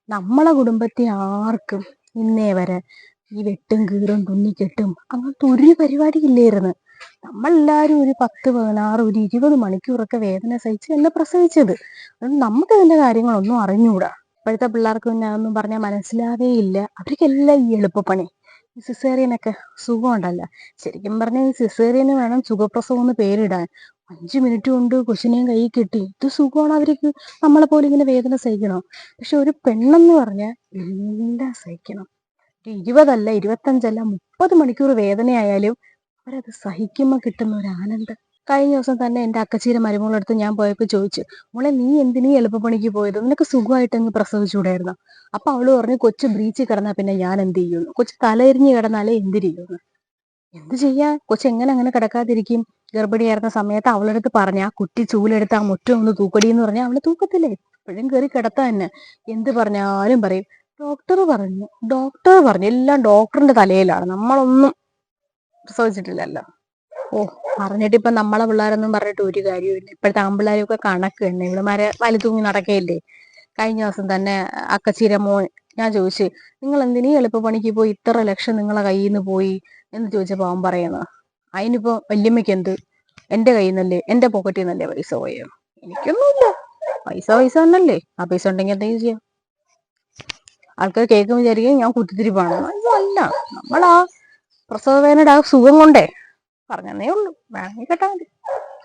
നമ്മളെ കുടുംബത്തിൽ ആർക്കും ഇന്നേ വരെ ഈ വെട്ടും കീറും തുന്നിക്കെട്ടും അങ്ങനത്തെ ഒരു പരിപാടി ഇല്ലായിരുന്നു. നമ്മളെല്ലാരും ഒരു 10, 16, ഒരു 20 മണിക്കൂറൊക്കെ വേദന സഹിച്ച് എന്നെ പ്രസവിച്ചത്. അതുകൊണ്ട് നമുക്ക് ഇതിന്റെ കാര്യങ്ങളൊന്നും അറിഞ്ഞുകൂടാ. ഇപ്പോഴത്തെ പിള്ളേർക്ക് പിന്നെ അതൊന്നും പറഞ്ഞാൽ മനസ്സിലാവേ ഇല്ല. അവർക്കെല്ലാം ഈ എളുപ്പപ്പണി. ഈ സിസേറിയനൊക്കെ സുഖം ഉണ്ടല്ലോ. ശരിക്കും പറഞ്ഞാൽ ഈ സിസേറിയന് വേണം സുഖപ്രസവം എന്ന് പേരിടാൻ. 5 മിനിറ്റ് കൊണ്ട് കൊച്ചിനെയും കൈ കിട്ടി. ഇത് സുഖമാണ് അവർക്ക്. നമ്മളെ പോലെ ഇങ്ങനെ വേദന സഹിക്കണോ? പക്ഷെ ഒരു പെണ്ണെന്ന് പറഞ്ഞാൽ എല്ലാം സഹിക്കണം. 20 അല്ല, 25 അല്ല, 30 മണിക്കൂർ വേദനയായാലും അവരത് സഹിക്കുമ്പോൾ കിട്ടുന്ന ഒരു ആനന്ദം. കഴിഞ്ഞ ദിവസം തന്നെ എൻ്റെ അക്കച്ചീരെ മരുമകളടുത്ത് ഞാൻ പോയപ്പോൾ ചോദിച്ചു, മോളെ നീ എന്തിനീ എളുപ്പപ്പണിക്ക് പോയത്? നിനക്ക് സുഖമായിട്ട് അങ്ങ് പ്രസവിച്ചുകൂടായിരുന്നു? അപ്പൊ അവള് പറഞ്ഞു, കൊച്ചു ബ്രീച്ചിൽ കിടന്നാൽ പിന്നെ ഞാൻ എന്ത് ചെയ്യുന്നു? കൊച്ചു തലയിരിഞ്ഞ് കിടന്നാലേ എന്തിരിക്കുന്നു? എന്ത് ചെയ്യാ? കൊച്ചെങ്ങനെ അങ്ങനെ കിടക്കാതിരിക്കും? ഗർഭിണിയായിരുന്ന സമയത്ത് അവളടുത്ത് പറഞ്ഞ ആ കുട്ടി ചൂലെടുത്ത് ആ മുറ്റം ഒന്ന് തൂക്കടി എന്ന് പറഞ്ഞാൽ അവള് തൂക്കത്തില്ലേ? എപ്പോഴും കയറി കിടത്താ തന്നെ. എന്ത് പറഞ്ഞാലും പറയും ഡോക്ടർ പറഞ്ഞു. എല്ലാം ഡോക്ടറിന്റെ തലയിലാണ്. നമ്മളൊന്നും പ്രസവിച്ചിട്ടില്ലല്ലോ. ഓ, പറഞ്ഞിട്ട് ഇപ്പൊ നമ്മളെ പിള്ളേരൊന്നും പറഞ്ഞിട്ട് ഒരു കാര്യമില്ല. ഇപ്പോഴത്തെ ആൺപിള്ളേരൊക്കെ കണക്ക് തന്നെ. ഇവിടെമാരെ വലി തൂങ്ങി നടക്കയില്ലേ? കഴിഞ്ഞ ദിവസം തന്നെ അക്കച്ചീര മോൻ ഞാൻ ചോദിച്ചു, നിങ്ങൾ എന്തിനീ എളുപ്പപ്പണിക്ക് പോയി? ഇത്ര ലക്ഷം നിങ്ങളെ കയ്യിൽ നിന്ന് പോയി എന്ന് ചോദിച്ചപ്പോ അവൻ പറയുന്നത്, അതിനിപ്പോ വല്യമ്മയ്ക്ക് എന്ത്? എന്റെ കയ്യിൽ നിന്നല്ലേ, എന്റെ പോക്കറ്റിൽ നിന്നല്ലേ പൈസ പോയോ? എനിക്കൊന്നുമില്ല. പൈസ തന്നല്ലേ. ആ പൈസ ഉണ്ടെങ്കിൽ എന്തെങ്കിലും ചെയ്യാം. ആൾക്കാർ കേൾക്കുമ്പോൾ വിചാരിക്കും ഞാൻ കുത്തിത്തിരിപ്പാണെന്ന്. അല്ല, നമ്മളാ പ്രസവ വേദനയുടെ ആ സുഖം കൊണ്ടേ പറഞ്ഞതേ ഉള്ളൂ. വേണമെങ്കിൽ കേട്ടാ മതി.